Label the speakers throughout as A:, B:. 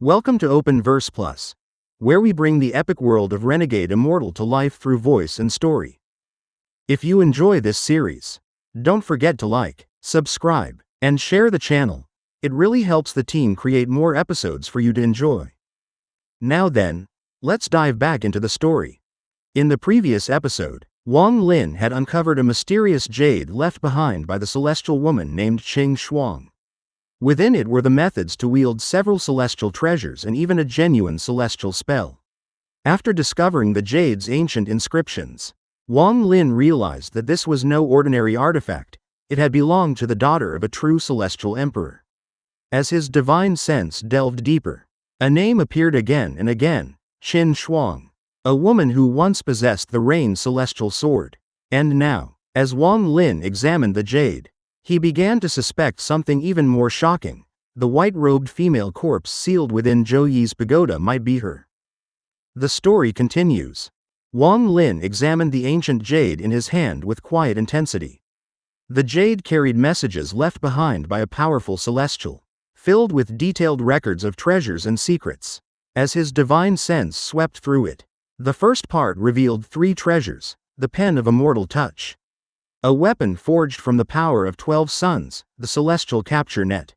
A: Welcome to Open Verse Plus, where we bring the epic world of Renegade Immortal to life through voice and story. If you enjoy this series, don't forget to like, subscribe, and share the channel. It really helps the team create more episodes for you to enjoy. Now then, let's dive back into the story. In the previous episode, Wang Lin had uncovered a mysterious jade left behind by the celestial woman named Qing Shuang. Within it were the methods to wield several celestial treasures and even a genuine celestial spell. After discovering the jade's ancient inscriptions, Wang Lin realized that this was no ordinary artifact. It had belonged to the daughter of a true celestial emperor. As his divine sense delved deeper, a name appeared again and again: Qin Shuang, a woman who once possessed the Rain celestial sword. And now, as Wang Lin examined the jade, he began to suspect something even more shocking. The white-robed female corpse sealed within Zhou Yi's pagoda might be her. The story continues. Wang Lin examined the ancient jade in his hand with quiet intensity. The jade carried messages left behind by a powerful celestial, filled with detailed records of treasures and secrets. As his divine sense swept through it, the first part revealed 3 treasures: the pen of immortal touch, a weapon forged from the power of 12 suns, the celestial capture net,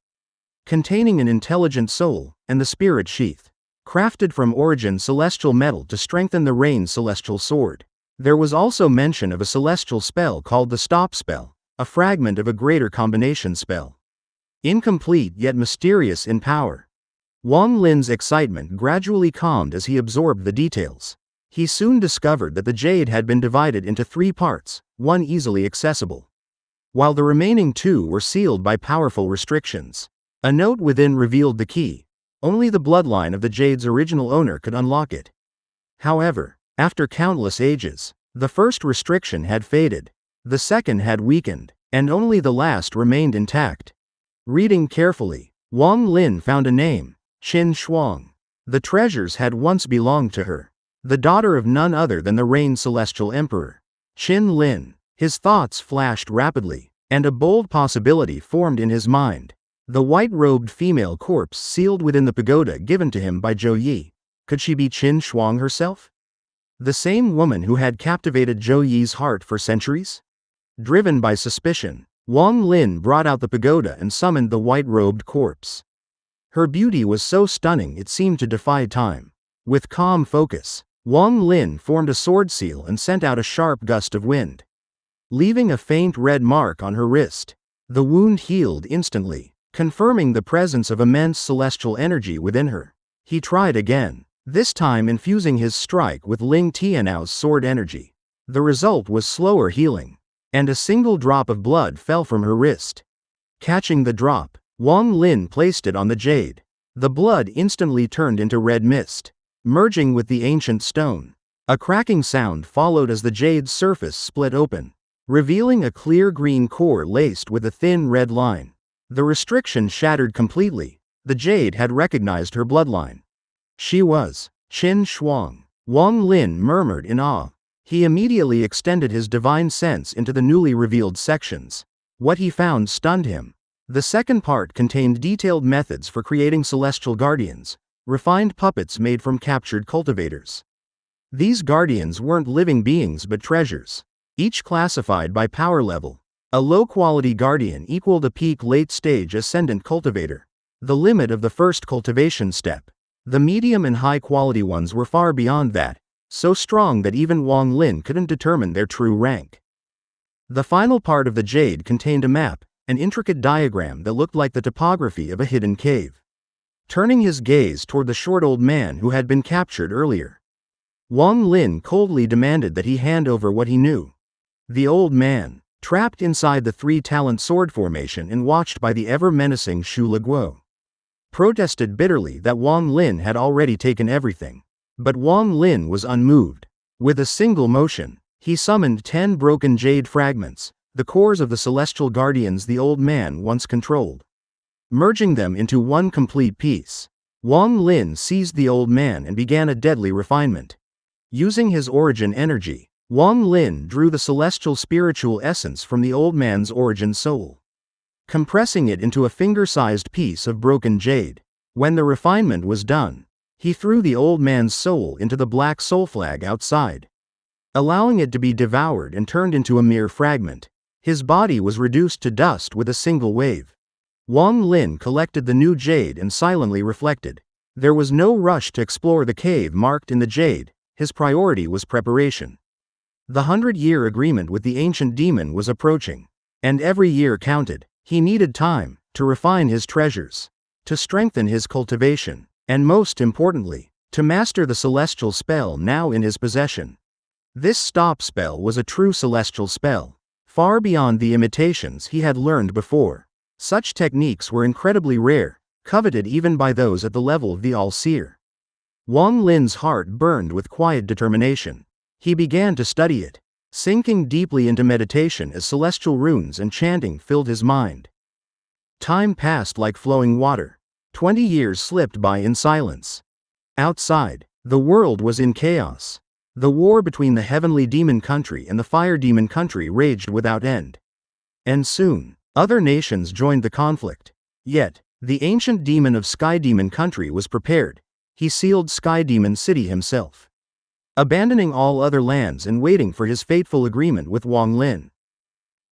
A: containing an intelligent soul, and the spirit sheath, crafted from origin celestial metal to strengthen the Rain celestial sword. There was also mention of a celestial spell called the stop spell, a fragment of a greater combination spell. Incomplete yet mysterious in power. Wang Lin's excitement gradually calmed as he absorbed the details. He soon discovered that the jade had been divided into 3 parts, one easily accessible, while the remaining 2 were sealed by powerful restrictions. A note within revealed the key. Only the bloodline of the jade's original owner could unlock it. However, after countless ages, the first restriction had faded, the second had weakened, and only the last remained intact. Reading carefully, Wang Lin found a name: Qin Shuang. The treasures had once belonged to her, the daughter of none other than the Rain celestial emperor, Qin Lin. His thoughts flashed rapidly, and a bold possibility formed in his mind. The white-robed female corpse sealed within the pagoda given to him by Zhou Yi. Could she be Qin Shuang herself? The same woman who had captivated Zhou Yi's heart for centuries? Driven by suspicion, Wang Lin brought out the pagoda and summoned the white-robed corpse. Her beauty was so stunning it seemed to defy time. With calm focus, Wang Lin formed a sword seal and sent out a sharp gust of wind, leaving a faint red mark on her wrist. The wound healed instantly, confirming the presence of immense celestial energy within her. He tried again, this time infusing his strike with Ling Tianou's sword energy. The result was slower healing, and a single drop of blood fell from her wrist. Catching the drop, Wang Lin placed it on the jade. The blood instantly turned into red mist, merging with the ancient stone. A cracking sound followed as the jade's surface split open, revealing a clear green core laced with a thin red line. The restriction shattered completely. The jade had recognized her bloodline. She was Qin Shuang. Wang Lin murmured in awe. He immediately extended his divine sense into the newly revealed sections. What he found stunned him. The second part contained detailed methods for creating celestial guardians, refined puppets made from captured cultivators. These guardians weren't living beings but treasures, each classified by power level. A low-quality guardian equaled a peak late-stage ascendant cultivator, the limit of the first cultivation step. The medium and high-quality ones were far beyond that, so strong that even Wang Lin couldn't determine their true rank. The final part of the jade contained a map, an intricate diagram that looked like the topography of a hidden cave. Turning his gaze toward the short old man who had been captured earlier, Wang Lin coldly demanded that he hand over what he knew. The old man, trapped inside the 3-talent sword formation and watched by the ever-menacing Shu Leguo, protested bitterly that Wang Lin had already taken everything. But Wang Lin was unmoved. With a single motion, he summoned 10 broken jade fragments, the cores of the celestial guardians the old man once controlled. Merging them into one complete piece, Wang Lin seized the old man and began a deadly refinement. Using his origin energy, Wang Lin drew the celestial spiritual essence from the old man's origin soul, compressing it into a finger-sized piece of broken jade. When the refinement was done, he threw the old man's soul into the black soul flag outside. Allowing it to be devoured and turned into a mere fragment, his body was reduced to dust with a single wave. Wang Lin collected the new jade and silently reflected. There was no rush to explore the cave marked in the jade, his priority was preparation. The 100-year agreement with the ancient demon was approaching, and every year counted. He needed time to refine his treasures, to strengthen his cultivation, and most importantly, to master the celestial spell now in his possession. This stop spell was a true celestial spell, far beyond the imitations he had learned before. Such techniques were incredibly rare, coveted even by those at the level of the All-Seer. Wang Lin's heart burned with quiet determination. He began to study it, sinking deeply into meditation as celestial runes and chanting filled his mind. Time passed like flowing water. 20 years slipped by in silence. Outside, the world was in chaos. The war between the heavenly demon country and the fire demon country raged without end. And soon, other nations joined the conflict. Yet, the ancient demon of Sky Demon country was prepared. He sealed Sky Demon City himself, abandoning all other lands and waiting for his fateful agreement with Wang Lin.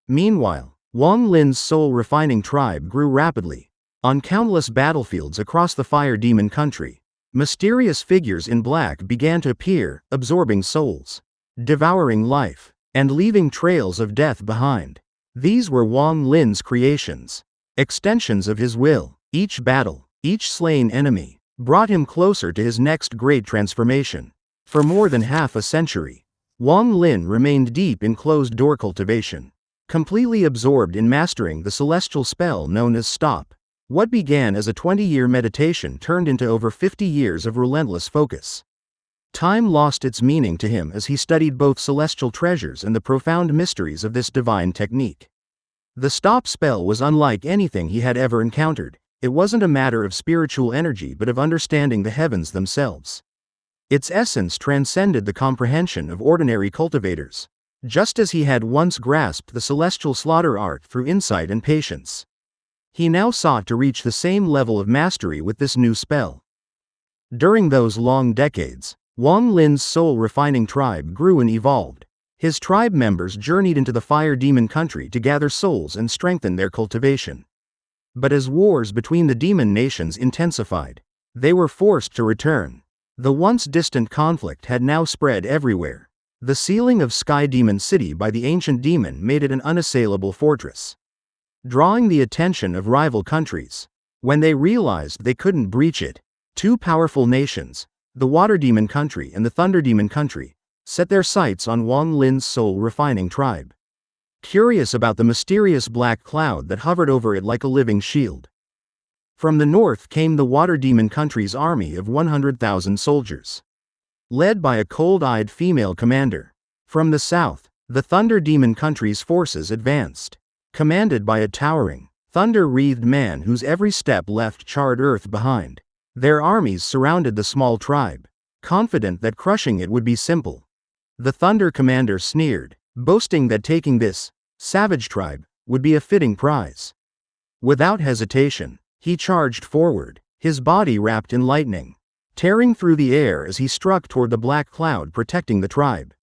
A: Meanwhile, Wang Lin's soul-refining tribe grew rapidly. On countless battlefields across the fire demon country, mysterious figures in black began to appear, absorbing souls, devouring life, and leaving trails of death behind. These were Wang Lin's creations, extensions of his will. Each battle, each slain enemy, brought him closer to his next great transformation. For more than half a century, Wang Lin remained deep in closed-door cultivation, completely absorbed in mastering the celestial spell known as Stop. What began as a 20-year meditation turned into over 50 years of relentless focus. Time lost its meaning to him as he studied both celestial treasures and the profound mysteries of this divine technique. The Stop spell was unlike anything he had ever encountered. It wasn't a matter of spiritual energy but of understanding the heavens themselves. Its essence transcended the comprehension of ordinary cultivators, just as he had once grasped the celestial slaughter art through insight and patience. He now sought to reach the same level of mastery with this new spell. During those long decades, Wang Lin's soul-refining tribe grew and evolved. His tribe members journeyed into the fire demon country to gather souls and strengthen their cultivation. But as wars between the demon nations intensified, they were forced to return. The once distant conflict had now spread everywhere. The sealing of Sky Demon City by the ancient demon made it an unassailable fortress, drawing the attention of rival countries. When they realized they couldn't breach it, two powerful nations, the Water Demon country and the Thunder Demon country, set their sights on Wang Lin's soul-refining tribe. Curious about the mysterious black cloud that hovered over it like a living shield. From the north came the Water Demon country's army of 100,000 soldiers, led by a cold-eyed female commander. From the south, the Thunder Demon country's forces advanced, commanded by a towering, thunder-wreathed man whose every step left charred earth behind. Their armies surrounded the small tribe, confident that crushing it would be simple. The Thunder commander sneered, boasting that taking this savage tribe would be a fitting prize. Without hesitation, he charged forward, his body wrapped in lightning, tearing through the air as he struck toward the black cloud protecting the tribe.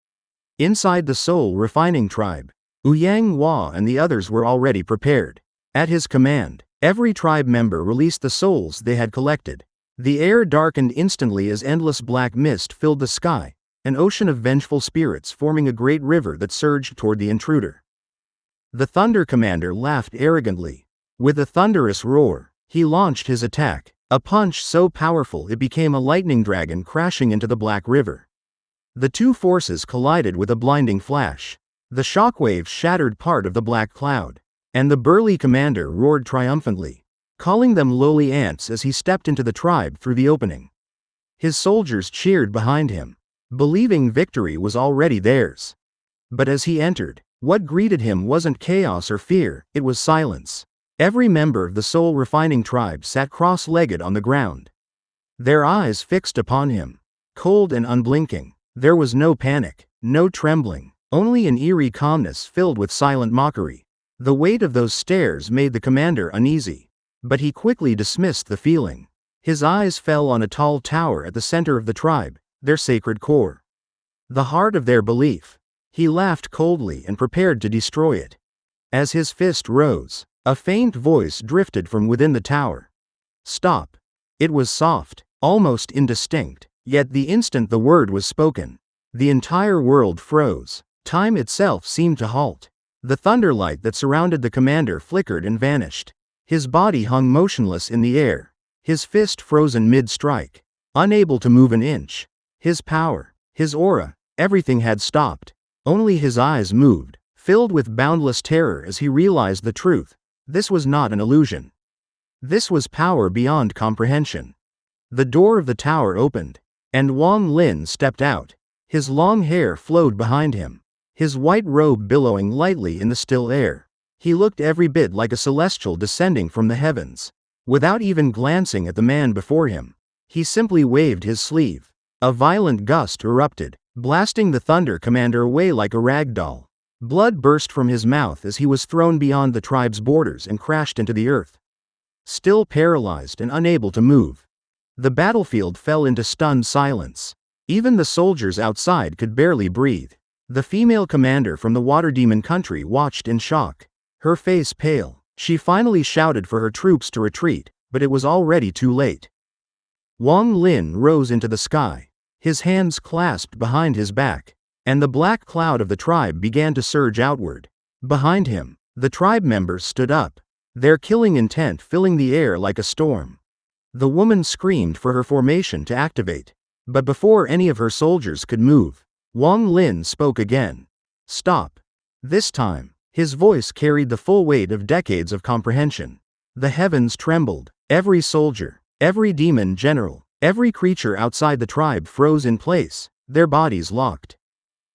A: Inside the soul-refining tribe, Ouyang Hua and the others were already prepared. At his command, every tribe member released the souls they had collected. The air darkened instantly as endless black mist filled the sky, an ocean of vengeful spirits forming a great river that surged toward the intruder. The Thunder Commander laughed arrogantly. With a thunderous roar, he launched his attack, a punch so powerful it became a lightning dragon crashing into the Black River. The two forces collided with a blinding flash. The shockwave shattered part of the black cloud, and the burly commander roared triumphantly, calling them lowly ants as he stepped into the tribe through the opening. His soldiers cheered behind him, believing victory was already theirs. But as he entered, what greeted him wasn't chaos or fear, it was silence. Every member of the soul-refining tribe sat cross-legged on the ground, their eyes fixed upon him, cold and unblinking. There was no panic, no trembling, only an eerie calmness filled with silent mockery. The weight of those stares made the commander uneasy, but he quickly dismissed the feeling. His eyes fell on a tall tower at the center of the tribe, their sacred core. The heart of their belief. He laughed coldly and prepared to destroy it. As his fist rose, a faint voice drifted from within the tower. "Stop." It was soft, almost indistinct, yet the instant the word was spoken, the entire world froze. Time itself seemed to halt. The thunderlight that surrounded the commander flickered and vanished. His body hung motionless in the air, his fist frozen mid-strike, unable to move an inch. His power, his aura, everything had stopped. Only his eyes moved, filled with boundless terror as he realized the truth. This was not an illusion. This was power beyond comprehension. The door of the tower opened, and Wang Lin stepped out. His long hair flowed behind him, his white robe billowing lightly in the still air. He looked every bit like a celestial descending from the heavens. Without even glancing at the man before him, he simply waved his sleeve. A violent gust erupted, blasting the Thunder Commander away like a rag doll. Blood burst from his mouth as he was thrown beyond the tribe's borders and crashed into the earth. Still paralyzed and unable to move, the battlefield fell into stunned silence. Even the soldiers outside could barely breathe. The female commander from the Water Demon country watched in shock, her face pale. She finally shouted for her troops to retreat, but it was already too late. Wang Lin rose into the sky, his hands clasped behind his back, and the black cloud of the tribe began to surge outward. Behind him, the tribe members stood up, their killing intent filling the air like a storm. The woman screamed for her formation to activate, but before any of her soldiers could move, Wang Lin spoke again. "Stop." This time, his voice carried the full weight of decades of comprehension. The heavens trembled. Every soldier, every demon general, every creature outside the tribe froze in place, their bodies locked.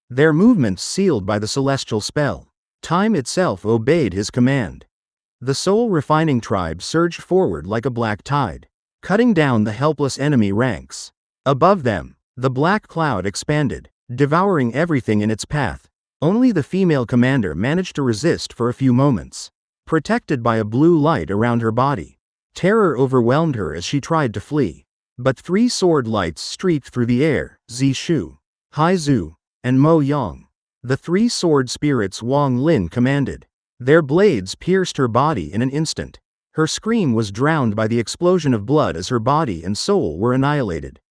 A: Their movements sealed by the celestial spell. Time itself obeyed his command. The soul-refining tribe surged forward like a black tide, cutting down the helpless enemy ranks. Above them, the black cloud expanded, devouring everything in its path. Only the female commander managed to resist for a few moments, protected by a blue light around her body. Terror overwhelmed her as she tried to flee. But three sword lights streaked through the air: Zishu, Haizu, and Mo Yang. The three sword spirits Wang Lin commanded. Their blades pierced her body in an instant. Her scream was drowned by the explosion of blood as her body and soul were annihilated.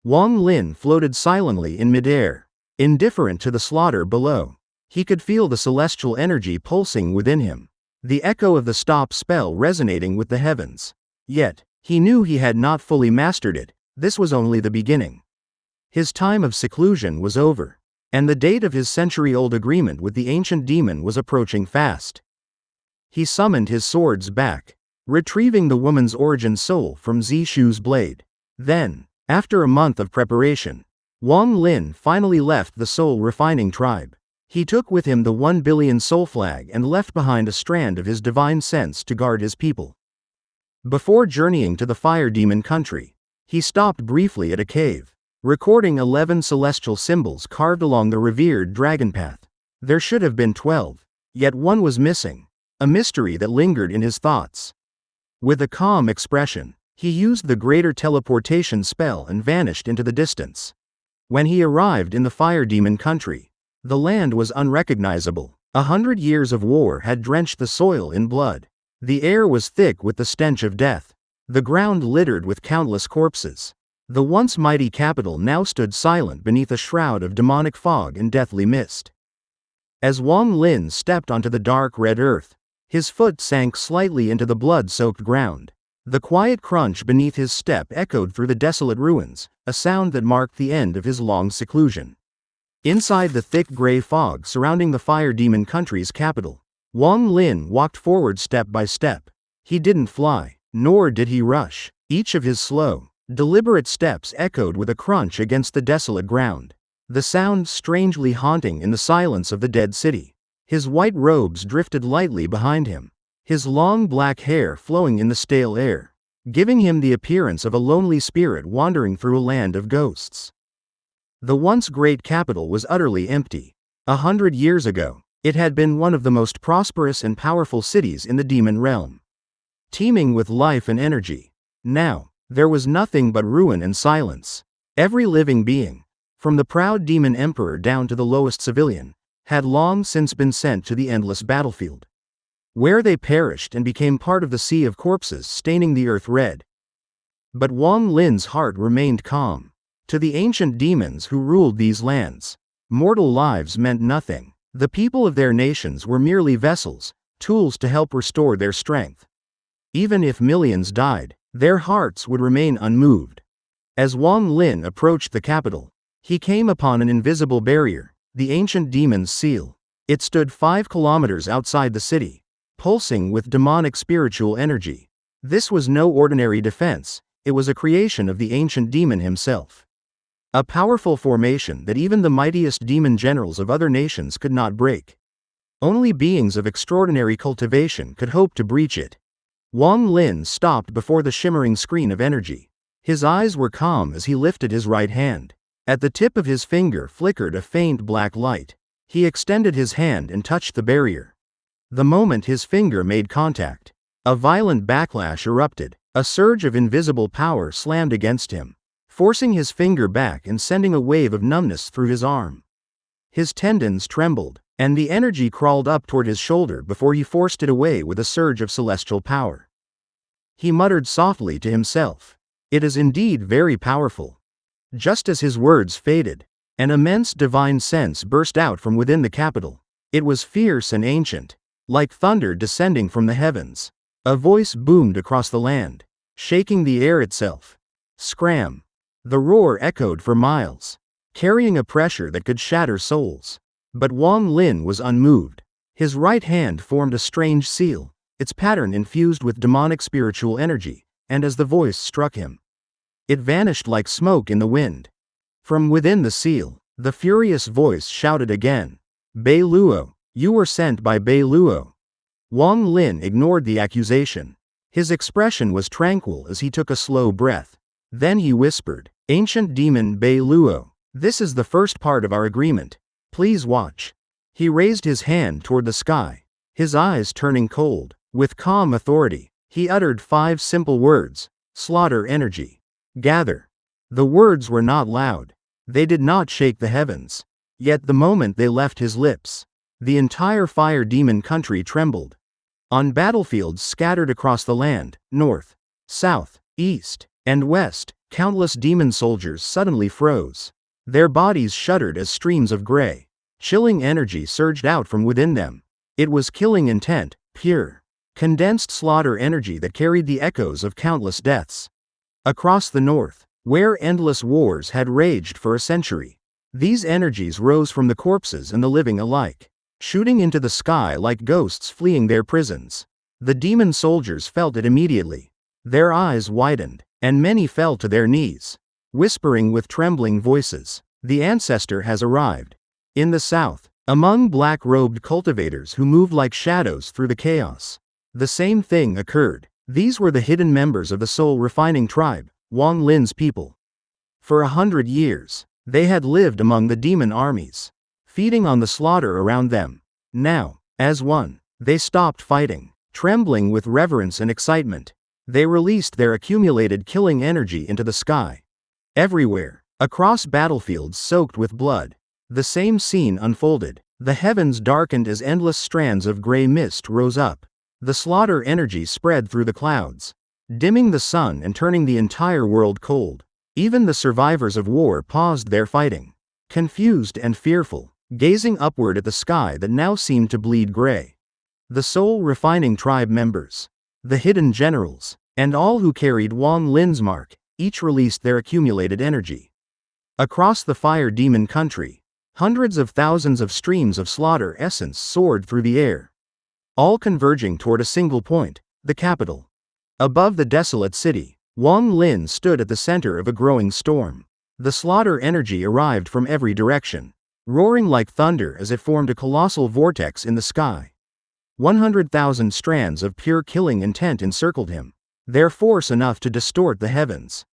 A: Wang Lin floated silently in midair, indifferent to the slaughter below. He could feel the celestial energy pulsing within him, the echo of the stop spell resonating with the heavens. Yet, he knew he had not fully mastered it. This was only the beginning. His time of seclusion was over, and the date of his century-old agreement with the ancient demon was approaching fast. He summoned his swords back, retrieving the woman's origin soul from Zishu's blade. Then, after a month of preparation, Wang Lin finally left the soul-refining tribe. He took with him the 1 billion soul flag and left behind a strand of his divine sense to guard his people. Before journeying to the Fire Demon country, he stopped briefly at a cave, recording 11 celestial symbols carved along the revered dragon path. There should have been 12, yet one was missing, a mystery that lingered in his thoughts. With a calm expression, he used the greater teleportation spell and vanished into the distance. When he arrived in the Fire Demon country, the land was unrecognizable. 100 years of war had drenched the soil in blood. The air was thick with the stench of death, the ground littered with countless corpses. The once mighty capital now stood silent beneath a shroud of demonic fog and deathly mist. As Wang Lin stepped onto the dark red earth, his foot sank slightly into the blood-soaked ground. The quiet crunch beneath his step echoed through the desolate ruins, a sound that marked the end of his long seclusion. Inside the thick gray fog surrounding the Fire Demon country's capital, Wang Lin walked forward step by step. He didn't fly, nor did he rush. Each of his slow, deliberate steps echoed with a crunch against the desolate ground, the sound strangely haunting in the silence of the dead city. His white robes drifted lightly behind him, his long black hair flowing in the stale air, giving him the appearance of a lonely spirit wandering through a land of ghosts. The once great capital was utterly empty. 100 years ago, it had been one of the most prosperous and powerful cities in the demon realm, teeming with life and energy. Now, There was nothing but ruin and silence. Every living being, from the proud demon emperor down to the lowest civilian, had long since been sent to the endless battlefield, where they perished and became part of the sea of corpses staining the earth red. But Wang Lin's heart remained calm. To the ancient demons who ruled these lands, mortal lives meant nothing. The people of their nations were merely vessels, tools to help restore their strength. Even if millions died, their hearts would remain unmoved. As Wang Lin approached the capital, he came upon an invisible barrier, the ancient demon's seal. It stood 5 kilometers outside the city, pulsing with demonic spiritual energy. This was no ordinary defense, it was a creation of the ancient demon himself. A powerful formation that even the mightiest demon generals of other nations could not break. Only beings of extraordinary cultivation could hope to breach it. Wang Lin stopped before the shimmering screen of energy. His eyes were calm as he lifted his right hand. At the tip of his finger flickered a faint black light. He extended his hand and touched the barrier. The moment his finger made contact, a violent backlash erupted. A surge of invisible power slammed against him, forcing his finger back and sending a wave of numbness through his arm. His tendons trembled, and the energy crawled up toward his shoulder before he forced it away with a surge of celestial power. He muttered softly to himself, "It is indeed very powerful." Just as his words faded, an immense divine sense burst out from within the capital. It was fierce and ancient, like thunder descending from the heavens. A voice boomed across the land, shaking the air itself. Scram! The roar echoed for miles, carrying a pressure that could shatter souls. But Wang Lin was unmoved. His right hand formed a strange seal, its pattern infused with demonic spiritual energy, and as the voice struck him, it vanished like smoke in the wind. From within the seal, the furious voice shouted again, "Bei Luo, you were sent by Bei Luo." Wang Lin ignored the accusation. His expression was tranquil as he took a slow breath. Then he whispered, "Ancient demon Bei Luo, this is the first part of our agreement. Please watch." He raised his hand toward the sky, his eyes turning cold. With calm authority, he uttered 5 simple words, "Slaughter energy. Gather." The words were not loud. They did not shake the heavens. Yet the moment they left his lips, the entire fire demon country trembled. On battlefields scattered across the land, north, south, east, and west, countless demon soldiers suddenly froze. Their bodies shuddered as streams of gray, chilling energy surged out from within them. It was killing intent, pure, condensed slaughter energy that carried the echoes of countless deaths. Across the north, where endless wars had raged for a century, these energies rose from the corpses and the living alike, shooting into the sky like ghosts fleeing their prisons. The demon soldiers felt it immediately. Their eyes widened, and many fell to their knees, whispering with trembling voices, "The ancestor has arrived." In the south, among black-robed cultivators who moved like shadows through the chaos, the same thing occurred. These were the hidden members of the soul-refining tribe, Wang Lin's people. For 100 years, they had lived among the demon armies, feeding on the slaughter around them. Now, as one, they stopped fighting. Trembling with reverence and excitement, they released their accumulated killing energy into the sky. Everywhere, across battlefields soaked with blood, the same scene unfolded. The heavens darkened as endless strands of gray mist rose up. The slaughter energy spread through the clouds, dimming the sun and turning the entire world cold. Even the survivors of war paused their fighting, confused and fearful, gazing upward at the sky that now seemed to bleed gray. The soul-refining tribe members, the hidden generals, and all who carried Wang Lin's mark, each released their accumulated energy. Across the fire demon country, hundreds of thousands of streams of slaughter essence soared through the air, all converging toward a single point, the capital. Above the desolate city, Wang Lin stood at the center of a growing storm. The slaughter energy arrived from every direction, roaring like thunder as it formed a colossal vortex in the sky. 100,000 strands of pure killing intent encircled him, their force enough to distort the heavens.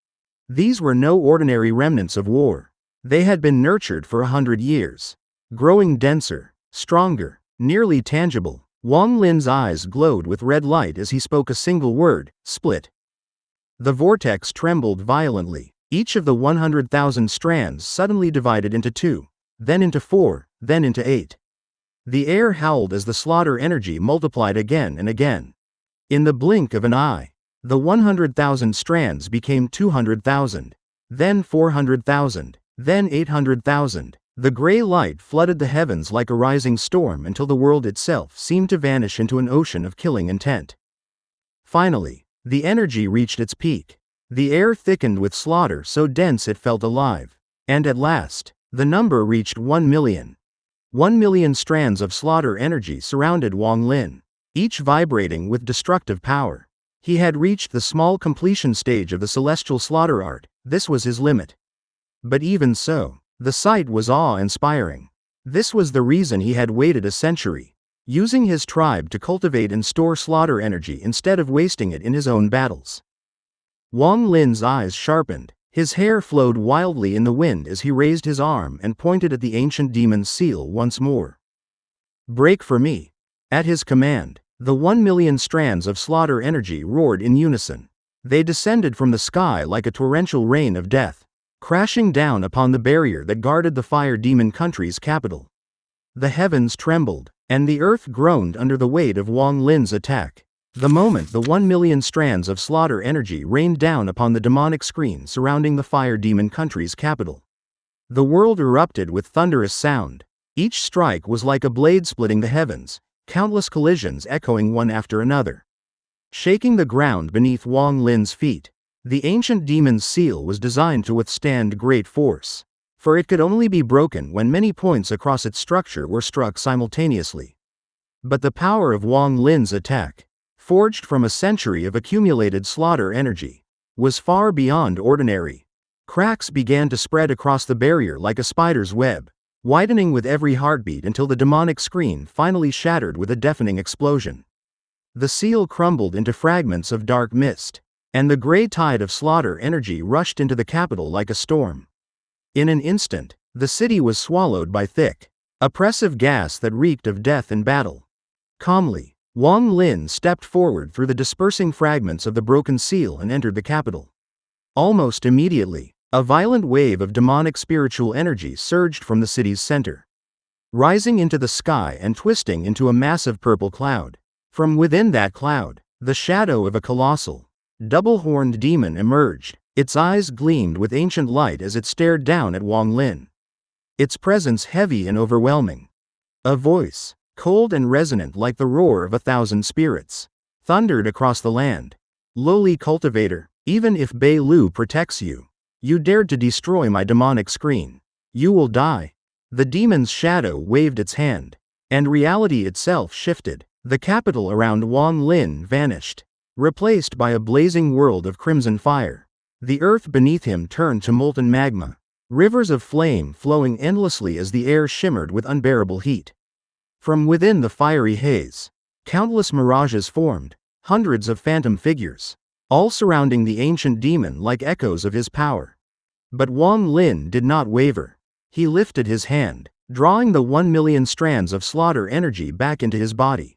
A: These were no ordinary remnants of war. They had been nurtured for 100 years, growing denser, stronger, nearly tangible. Wang Lin's eyes glowed with red light as he spoke a single word, "Split." The vortex trembled violently. Each of the 100,000 strands suddenly divided into 2, then into 4, then into 8. The air howled as the slaughter energy multiplied again and again. In the blink of an eye, the 100,000 strands became 200,000, then 400,000, then 800,000. The gray light flooded the heavens like a rising storm until the world itself seemed to vanish into an ocean of killing intent. Finally, the energy reached its peak. The air thickened with slaughter so dense it felt alive. And at last, the number reached 1 million. 1 million strands of slaughter energy surrounded Wang Lin, each vibrating with destructive power. He had reached the small completion stage of the celestial slaughter art. This was his limit. But even so, the sight was awe-inspiring. This was the reason he had waited a century, using his tribe to cultivate and store slaughter energy instead of wasting it in his own battles. Wang Lin's eyes sharpened. His hair flowed wildly in the wind as he raised his arm and pointed at the ancient demon's seal once more. "Break for me." At his command, the 1 million strands of slaughter energy roared in unison. They descended from the sky like a torrential rain of death, crashing down upon the barrier that guarded the fire demon country's capital. The heavens trembled, and the earth groaned under the weight of Wang Lin's attack. The moment the 1 million strands of slaughter energy rained down upon the demonic screen surrounding the fire demon country's capital, the world erupted with thunderous sound. Each strike was like a blade splitting the heavens, countless collisions echoing one after another, shaking the ground beneath Wang Lin's feet. The ancient demon's seal was designed to withstand great force, for it could only be broken when many points across its structure were struck simultaneously. But the power of Wang Lin's attack, forged from a century of accumulated slaughter energy, was far beyond ordinary. Cracks began to spread across the barrier like a spider's web, widening with every heartbeat until the demonic screen finally shattered with a deafening explosion. The seal crumbled into fragments of dark mist, and the gray tide of slaughter energy rushed into the capital like a storm. In an instant, the city was swallowed by thick, oppressive gas that reeked of death and battle. Calmly, Wang Lin stepped forward through the dispersing fragments of the broken seal and entered the capital. Almost immediately, a violent wave of demonic spiritual energy surged from the city's center, rising into the sky and twisting into a massive purple cloud. From within that cloud, the shadow of a colossal, double-horned demon emerged. Its eyes gleamed with ancient light as it stared down at Wang Lin, its presence heavy and overwhelming. A voice, cold and resonant like the roar of 1,000 spirits, thundered across the land. "Lowly cultivator, even if Bei Lu protects you, you dared to destroy my demonic screen. You will die." The demon's shadow waved its hand, and reality itself shifted. The capital around Wang Lin vanished, replaced by a blazing world of crimson fire. The earth beneath him turned to molten magma, rivers of flame flowing endlessly as the air shimmered with unbearable heat. From within the fiery haze, countless mirages formed, hundreds of phantom figures, all surrounding the ancient demon like echoes of his power. But Wang Lin did not waver. He lifted his hand, drawing the 1 million strands of slaughter energy back into his body.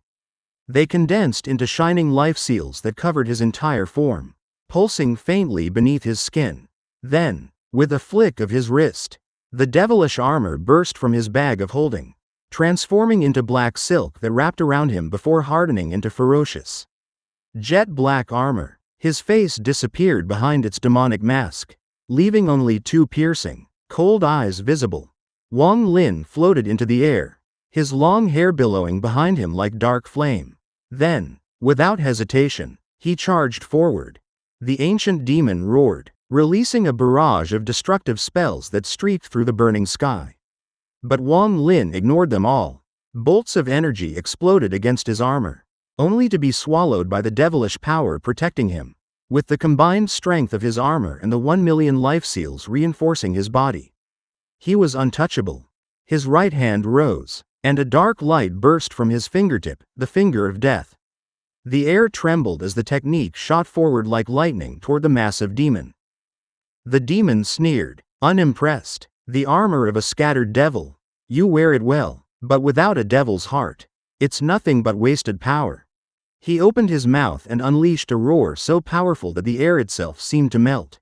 A: They condensed into shining life seals that covered his entire form, pulsing faintly beneath his skin. Then, with a flick of his wrist, the devilish armor burst from his bag of holding, transforming into black silk that wrapped around him before hardening into ferocious, jet-black armor. His face disappeared behind its demonic mask, leaving only 2 piercing, cold eyes visible. Wang Lin floated into the air, his long hair billowing behind him like dark flame. Then, without hesitation, he charged forward. The ancient demon roared, releasing a barrage of destructive spells that streaked through the burning sky. But Wang Lin ignored them all. Bolts of energy exploded against his armor, only to be swallowed by the devilish power protecting him. With the combined strength of his armor and the 1 million life seals reinforcing his body, he was untouchable. His right hand rose, and a dark light burst from his fingertip, the finger of death. The air trembled as the technique shot forward like lightning toward the massive demon. The demon sneered, unimpressed. "The armor of a scattered devil. You wear it well, but without a devil's heart, it's nothing but wasted power." He opened his mouth and unleashed a roar so powerful that the air itself seemed to melt.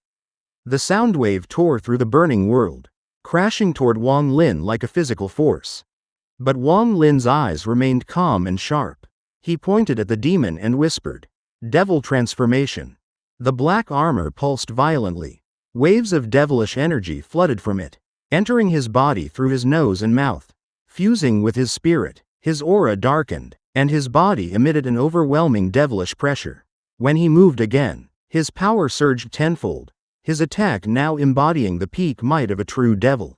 A: The sound wave tore through the burning world, crashing toward Wang Lin like a physical force. But Wang Lin's eyes remained calm and sharp. He pointed at the demon and whispered, "Devil transformation." The black armor pulsed violently. Waves of devilish energy flooded from it, entering his body through his nose and mouth. Fusing with his spirit, his aura darkened, and his body emitted an overwhelming devilish pressure. When he moved again, his power surged tenfold, his attack now embodying the peak might of a true devil.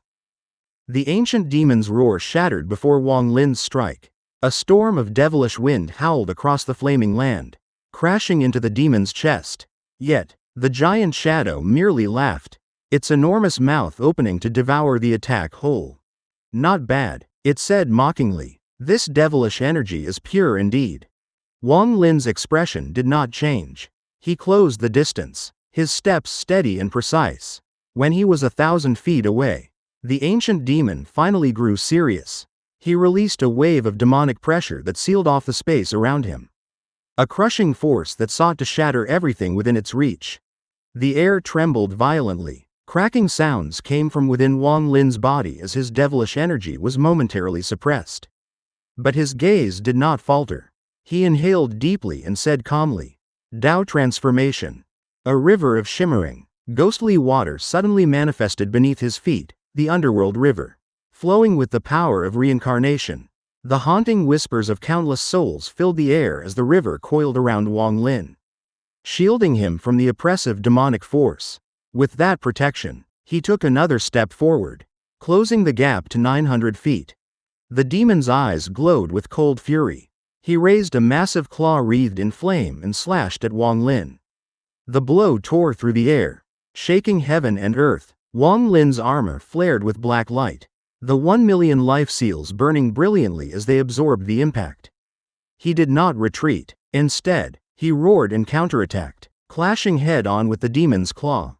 A: The ancient demon's roar shattered before Wang Lin's strike. A storm of devilish wind howled across the flaming land, crashing into the demon's chest. Yet, the giant shadow merely laughed, its enormous mouth opening to devour the attack whole. "Not bad," it said mockingly. "This devilish energy is pure indeed." Wang Lin's expression did not change. He closed the distance, his steps steady and precise. When he was 1,000 feet away, the ancient demon finally grew serious. He released a wave of demonic pressure that sealed off the space around him. A crushing force that sought to shatter everything within its reach. The air trembled violently. Cracking sounds came from within Wang Lin's body as his devilish energy was momentarily suppressed. But his gaze did not falter. He inhaled deeply and said calmly, "Tao transformation." A river of shimmering, ghostly water suddenly manifested beneath his feet, the underworld river. Flowing with the power of reincarnation, the haunting whispers of countless souls filled the air as the river coiled around Wang Lin, shielding him from the oppressive demonic force. With that protection, he took another step forward, closing the gap to 900 feet. The demon's eyes glowed with cold fury. He raised a massive claw wreathed in flame and slashed at Wang Lin. The blow tore through the air, shaking heaven and earth. Wang Lin's armor flared with black light, the 1,000,000 life seals burning brilliantly as they absorbed the impact. He did not retreat. Instead, he roared and counterattacked, clashing head-on with the demon's claw.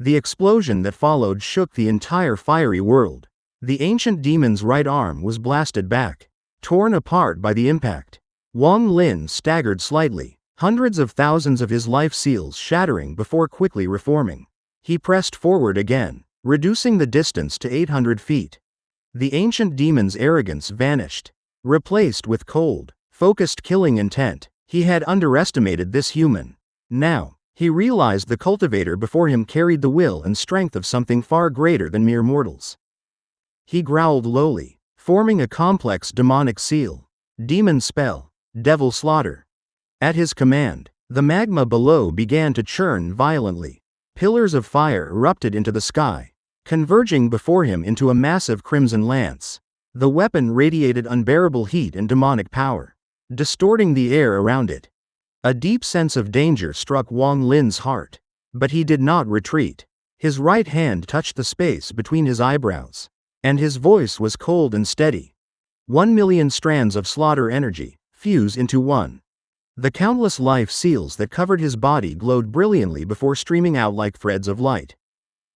A: The explosion that followed shook the entire fiery world. The ancient demon's right arm was blasted back, torn apart by the impact. Wang Lin staggered slightly, hundreds of thousands of his life seals shattering before quickly reforming. He pressed forward again, reducing the distance to 800 feet. The ancient demon's arrogance vanished, replaced with cold, focused killing intent. He had underestimated this human. Now, he realized the cultivator before him carried the will and strength of something far greater than mere mortals. He growled lowly, forming a complex demonic seal. Demon spell, devil slaughter. At his command, the magma below began to churn violently. Pillars of fire erupted into the sky, converging before him into a massive crimson lance. The weapon radiated unbearable heat and demonic power, distorting the air around it. A deep sense of danger struck Wang Lin's heart, but he did not retreat. His right hand touched the space between his eyebrows, and his voice was cold and steady. 1,000,000 strands of slaughter energy fuse into one. The countless life seals that covered his body glowed brilliantly before streaming out like threads of light,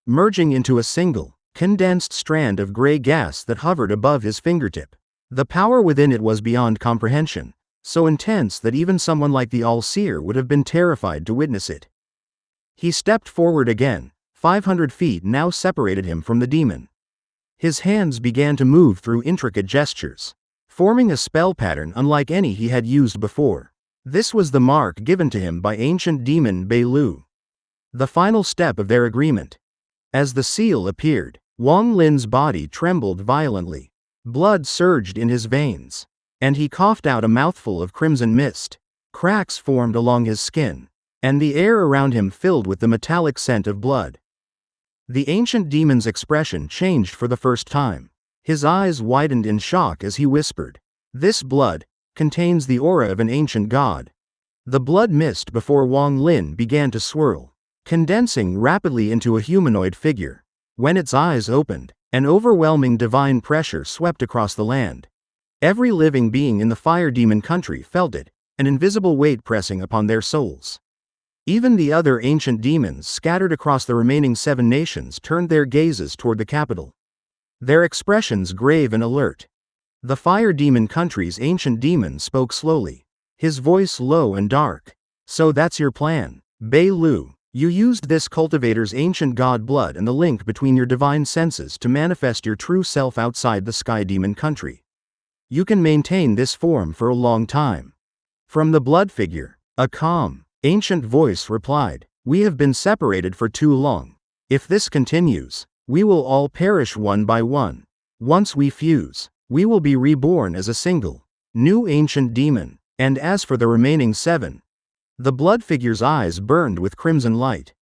A: merging into a single, condensed strand of gray gas that hovered above his fingertip. The power within it was beyond comprehension, so intense that even someone like the All-Seer would have been terrified to witness it. He stepped forward again. 500 feet now separated him from the demon. His hands began to move through intricate gestures, forming a spell pattern unlike any he had used before. This was the mark given to him by ancient demon Bei Lu, the final step of their agreement. As the seal appeared, Wang Lin's body trembled violently. Blood surged in his veins, and he coughed out a mouthful of crimson mist. Cracks formed along his skin, and the air around him filled with the metallic scent of blood. The ancient demon's expression changed for the first time. His eyes widened in shock as he whispered, "This blood contains the aura of an ancient god." The blood mist before Wang Lin began to swirl, condensing rapidly into a humanoid figure. When its eyes opened, an overwhelming divine pressure swept across the land. Every living being in the fire demon country felt it, an invisible weight pressing upon their souls. Even the other ancient demons scattered across the remaining 7 nations turned their gazes toward the capital, their expressions grave and alert. The fire demon country's ancient demon spoke slowly. his voice low and dark. So that's your plan, Bei Lu. You used this cultivator's ancient god blood and the link between your divine senses to manifest your true self outside the sky demon country. You can maintain this form for a long time. From the blood figure, a calm, ancient voice replied, "We have been separated for too long. If this continues, we will all perish one by one. Once we fuse, we will be reborn as a single, new ancient demon. And as for the remaining 7," the blood figure's eyes burned with crimson light.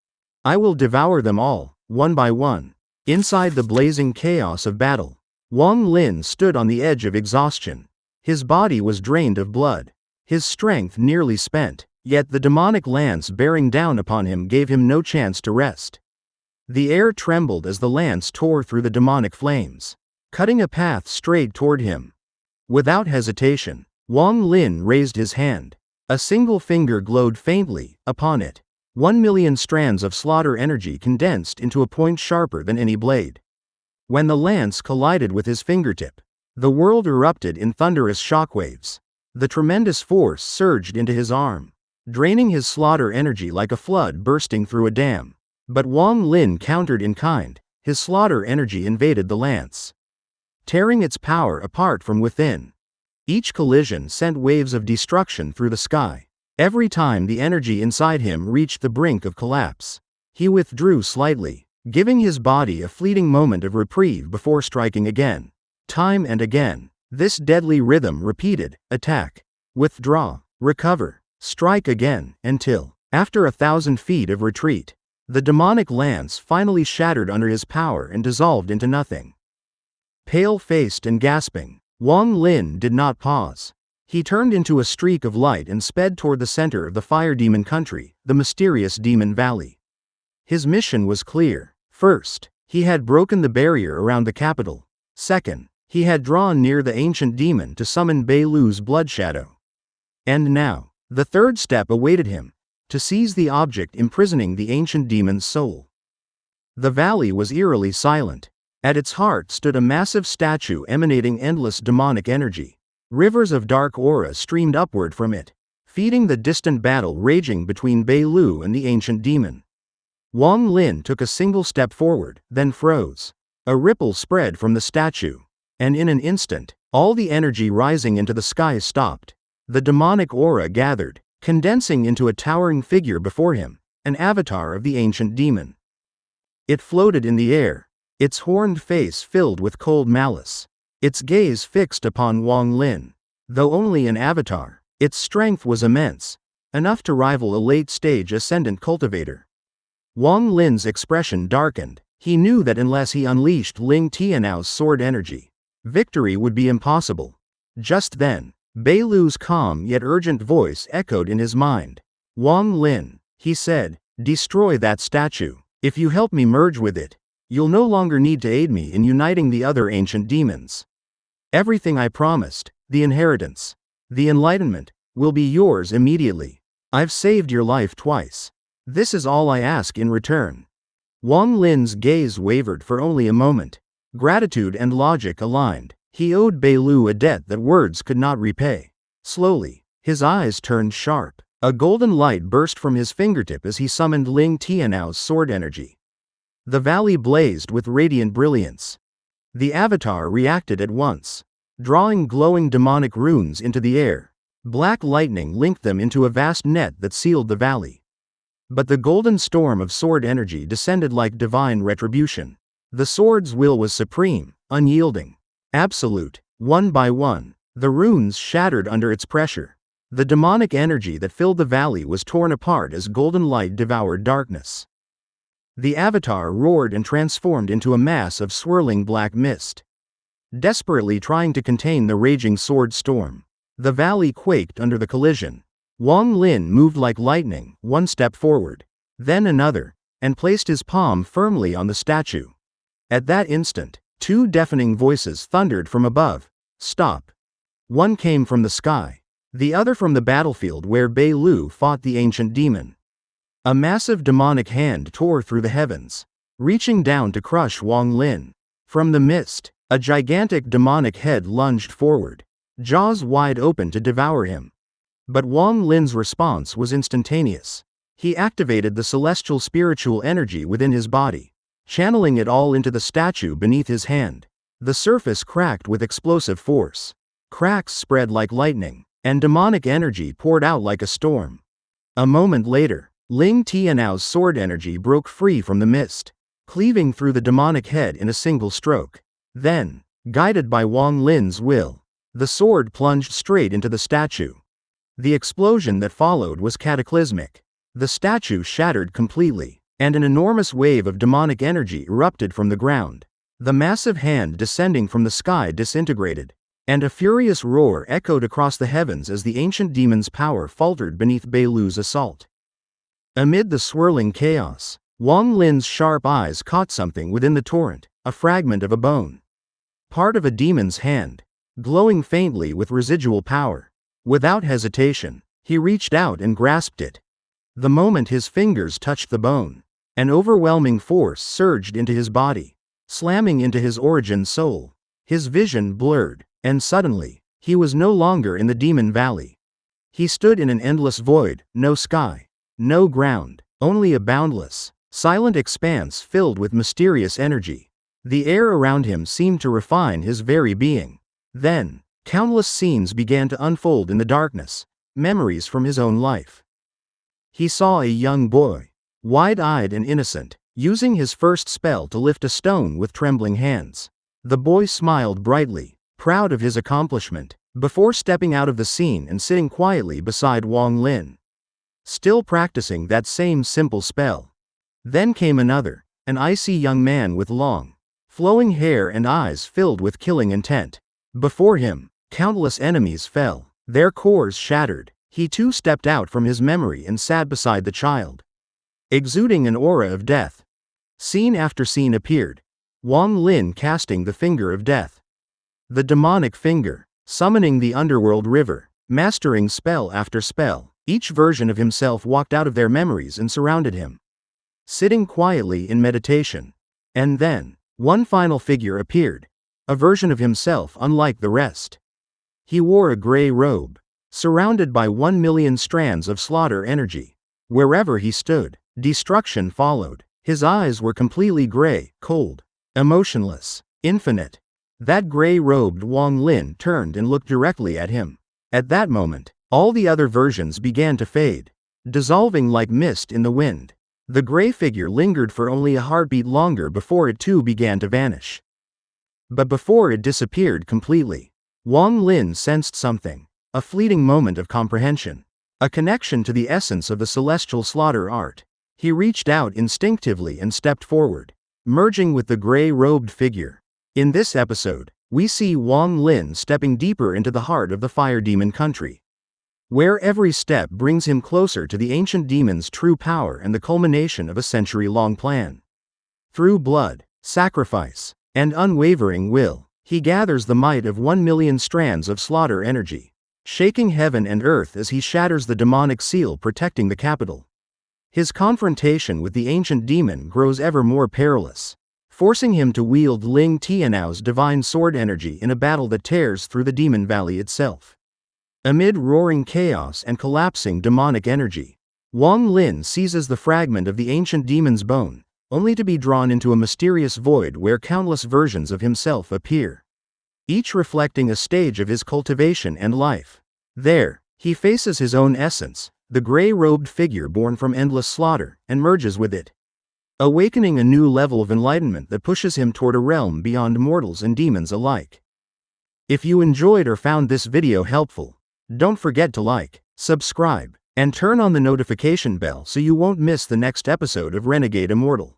A: "I will devour them all, one by one." Inside the blazing chaos of battle, Wang Lin stood on the edge of exhaustion. His body was drained of blood, his strength nearly spent, yet the demonic lance bearing down upon him gave him no chance to rest. The air trembled as the lance tore through the demonic flames, cutting a path straight toward him. Without hesitation, Wang Lin raised his hand. A single finger glowed faintly. Upon it, 1,000,000 strands of slaughter energy condensed into a point sharper than any blade. When the lance collided with his fingertip, the world erupted in thunderous shockwaves. The tremendous force surged into his arm, draining his slaughter energy like a flood bursting through a dam. But Wang Lin countered in kind. His slaughter energy invaded the lance, tearing its power apart from within. Each collision sent waves of destruction through the sky. Every time the energy inside him reached the brink of collapse, he withdrew slightly, giving his body a fleeting moment of reprieve before striking again. Time and again, this deadly rhythm repeated: attack, withdraw, recover, strike again, until, after 1,000 feet of retreat, the demonic lance finally shattered under his power and dissolved into nothing. Pale-faced and gasping, Wang Lin did not pause. He turned into a streak of light and sped toward the center of the fire demon country, the mysterious demon valley. His mission was clear. First, he had broken the barrier around the capital. Second, he had drawn near the ancient demon to summon Bei Lu's blood shadow. And now, the third step awaited him: to seize the object imprisoning the ancient demon's soul. The valley was eerily silent. At its heart stood a massive statue emanating endless demonic energy. Rivers of dark aura streamed upward from it, feeding the distant battle raging between Bei Lu and the ancient demon. Wang Lin took a single step forward, then froze. A ripple spread from the statue, and in an instant, all the energy rising into the sky stopped. The demonic aura gathered, condensing into a towering figure before him, an avatar of the ancient demon. It floated in the air, its horned face filled with cold malice, its gaze fixed upon Wang Lin. Though only an avatar, its strength was immense, enough to rival a late-stage ascendant cultivator. Wang Lin's expression darkened. He knew that unless he unleashed Ling Tianou's sword energy, victory would be impossible. Just then, Bei Lu's calm yet urgent voice echoed in his mind. "Wang Lin," he said, "destroy that statue. If you help me merge with it, you'll no longer need to aid me in uniting the other ancient demons. Everything I promised, the inheritance, the enlightenment, will be yours immediately. I've saved your life twice. This is all I ask in return." Wang Lin's gaze wavered for only a moment. Gratitude and logic aligned. He owed Bei Lu a debt that words could not repay. Slowly, his eyes turned sharp. A golden light burst from his fingertip as he summoned Ling Tianou's sword energy. The valley blazed with radiant brilliance. The avatar reacted at once, drawing glowing demonic runes into the air. Black lightning linked them into a vast net that sealed the valley. But the golden storm of sword energy descended like divine retribution. The sword's will was supreme, unyielding, absolute. One by one, the runes shattered under its pressure. The demonic energy that filled the valley was torn apart as golden light devoured darkness. The avatar roared and transformed into a mass of swirling black mist, desperately trying to contain the raging sword storm. The valley quaked under the collision. Wang Lin moved like lightning, one step forward, then another, and placed his palm firmly on the statue. At that instant, two deafening voices thundered from above. "Stop!" One came from the sky, the other from the battlefield where Bei Lu fought the ancient demon. A massive demonic hand tore through the heavens, reaching down to crush Wang Lin. From the mist, a gigantic demonic head lunged forward, jaws wide open to devour him. But Wang Lin's response was instantaneous. He activated the celestial spiritual energy within his body, channeling it all into the statue beneath his hand. The surface cracked with explosive force. Cracks spread like lightning, and demonic energy poured out like a storm. A moment later, Ling Tianou's sword energy broke free from the mist, cleaving through the demonic head in a single stroke. Then, guided by Wang Lin's will, the sword plunged straight into the statue. The explosion that followed was cataclysmic. The statue shattered completely, and an enormous wave of demonic energy erupted from the ground. The massive hand descending from the sky disintegrated, and a furious roar echoed across the heavens as the ancient demon's power faltered beneath Beilu's assault. Amid the swirling chaos, Wang Lin's sharp eyes caught something within the torrent, a fragment of a bone. Part of a demon's hand, glowing faintly with residual power. Without hesitation, he reached out and grasped it. The moment his fingers touched the bone, an overwhelming force surged into his body, slamming into his origin soul. His vision blurred, and suddenly, he was no longer in the demon valley. He stood in an endless void, no sky, no ground, only a boundless, silent expanse filled with mysterious energy. The air around him seemed to refine his very being. Then, countless scenes began to unfold in the darkness, memories from his own life. He saw a young boy, wide-eyed and innocent, using his first spell to lift a stone with trembling hands. The boy smiled brightly, proud of his accomplishment, before stepping out of the scene and sitting quietly beside Wang Lin, still practicing that same simple spell. Then came another, an icy young man with long, flowing hair and eyes filled with killing intent. Before him, countless enemies fell, their cores shattered. He too stepped out from his memory and sat beside the child, exuding an aura of death. Scene after scene appeared, Wang Lin casting the finger of death, the demonic finger, summoning the underworld river, mastering spell after spell. Each version of himself walked out of their memories and surrounded him, sitting quietly in meditation. And then, one final figure appeared, a version of himself unlike the rest. He wore a gray robe, surrounded by 1,000,000 strands of slaughter energy. Wherever he stood, destruction followed. His eyes were completely gray, cold, emotionless, infinite. That gray-robed Wang Lin turned and looked directly at him. At that moment, all the other versions began to fade, dissolving like mist in the wind. The gray figure lingered for only a heartbeat longer before it too began to vanish. But before it disappeared completely, Wang Lin sensed something, a fleeting moment of comprehension, a connection to the essence of the celestial slaughter art. He reached out instinctively and stepped forward, merging with the gray-robed figure. In this episode, we see Wang Lin stepping deeper into the heart of the fire demon country, where every step brings him closer to the ancient demon's true power and the culmination of a century-long plan. Through blood, sacrifice, and unwavering will, he gathers the might of 1,000,000 strands of slaughter energy, shaking heaven and earth as he shatters the demonic seal protecting the capital. His confrontation with the ancient demon grows ever more perilous, forcing him to wield Ling Tianou's divine sword energy in a battle that tears through the demon valley itself. Amid roaring chaos and collapsing demonic energy, Wang Lin seizes the fragment of the ancient demon's bone, only to be drawn into a mysterious void where countless versions of himself appear, each reflecting a stage of his cultivation and life. There, he faces his own essence, the gray-robed figure born from endless slaughter, and merges with it, awakening a new level of enlightenment that pushes him toward a realm beyond mortals and demons alike. If you enjoyed or found this video helpful, don't forget to like, subscribe, and turn on the notification bell so you won't miss the next episode of Renegade Immortal.